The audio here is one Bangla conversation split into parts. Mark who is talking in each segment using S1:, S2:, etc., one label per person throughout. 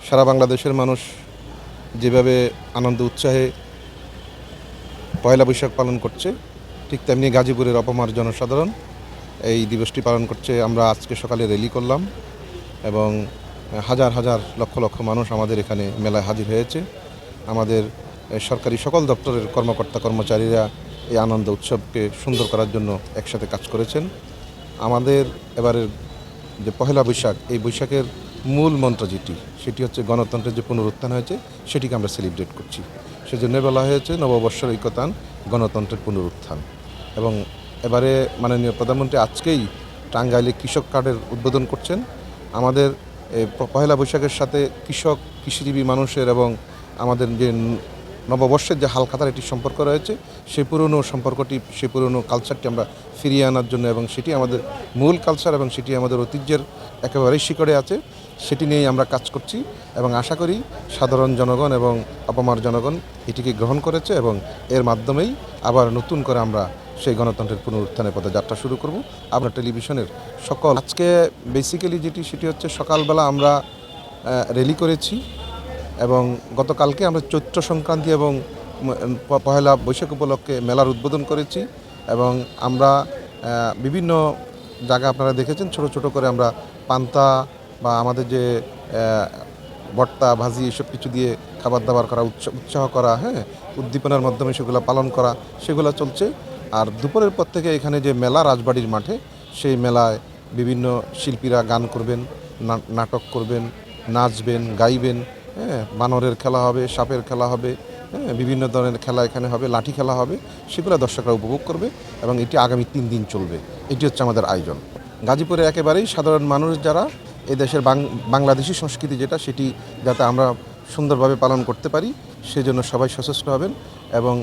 S1: সারা বাংলাদেশের মানুষ যেভাবে আনন্দ উৎসাহে পয়লা বৈশাখ পালন করছে, ঠিক তেমনি গাজীপুরের অপমার জনসাধারণ এই দিবসটি পালন করছে। আমরা আজকে সকালে র্যালি করলাম এবং হাজার হাজার লক্ষ লক্ষ মানুষ আমাদের এখানে মেলায় হাজির হয়েছে। আমাদের সরকারি সকল দপ্তরের কর্মকর্তা কর্মচারীরা এই আনন্দ উৎসবকে সুন্দর করার জন্য একসাথে কাজ করেছেন। আমাদের এবারের যে পহেলা বৈশাখ, এই বৈশাখের মূল মন্ত্র সেটি হচ্ছে গণতন্ত্রের যে পুনরুত্থান হয়েছে সেটিকে আমরা সেলিব্রেট করছি। সেজন্য বলা হয়েছে নববর্ষের ঐক্যতান, গণতন্ত্রের পুনরুত্থান। এবং এবারে মাননীয় প্রধানমন্ত্রী আজকেই টাঙ্গাইলে কৃষক কার্ডের উদ্বোধন করছেন। আমাদের পহেলা বৈশাখের সাথে কৃষক, কৃষিজীবী মানুষের এবং আমাদের যে নববর্ষের যে হালখাতার একটি সম্পর্ক রয়েছে, সেই পুরনো সম্পর্কটি, সেই পুরনো কালচারটি আমরা ফিরিয়ে আনার জন্য, এবং সেটি আমাদের মূল কালচার এবং সেটি আমাদের ঐতিহ্যের একেবারেই শিকড়ে আছে, সেটি নিয়েই আমরা কাজ করছি। এবং আশা করি সাধারণ জনগণ এবং অপমার জনগণ এটিকে গ্রহণ করেছে এবং এর মাধ্যমেই আবার নতুন করে আমরা সেই গণতন্ত্রের পুনরুত্থানের পথে যাত্রা শুরু করব। আমরা টেলিভিশনের সকল আজকে বেসিক্যালি সেটি হচ্ছে সকালবেলা আমরা র্যালি করেছি এবং গতকালকে আমরা চৈত্র সংক্রান্তি এবং পহেলা বৈশাখ উপলক্ষে মেলার উদ্বোধন করেছি। এবং আমরা বিভিন্ন জায়গা আপনারা দেখেছেন, ছোট ছোট করে আমরা পান্তা বা আমাদের যে ভর্তা ভাজি এসব কিছু দিয়ে খাবার দাবার করা, উৎসাহ করা, উদ্দীপনার মাধ্যমে সেগুলো পালন করা, সেগুলো চলছে। আর দুপুরের পর থেকে এখানে যে মেলা রাজবাড়ির মাঠে, সেই মেলায় বিভিন্ন শিল্পীরা গান করবেন, নাটক করবেন, নাচবেন, গাইবেন, বানরের খেলা হবে, সাপের খেলা হবে, বিভিন্ন ধরনের খেলা এখানে হবে, লাঠি খেলা হবে, সেগুলো দর্শকরা উপভোগ করবে এবং এটি আগামী 3 দিন চলবে। এটি হচ্ছে আমাদের আয়োজন। গাজীপুরে একেবারেই সাধারণ মানুষ যারা এদেশের বাংলাদেশি সংস্কৃতি সেটি যাতে আমরা সুন্দরভাবে পালন করতে পারি, সেজন্য সবাই সচেষ্ট হবেন। এবং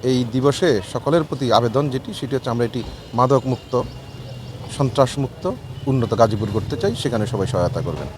S1: এই দিবসে সকলের প্রতি আবেদন সেটি হচ্ছে আমরা এটি মাদকমুক্ত, সন্ত্রাসমুক্ত, উন্নত গাজীপুর করতে চাই, সেখানে সবাই সহায়তা করবেন।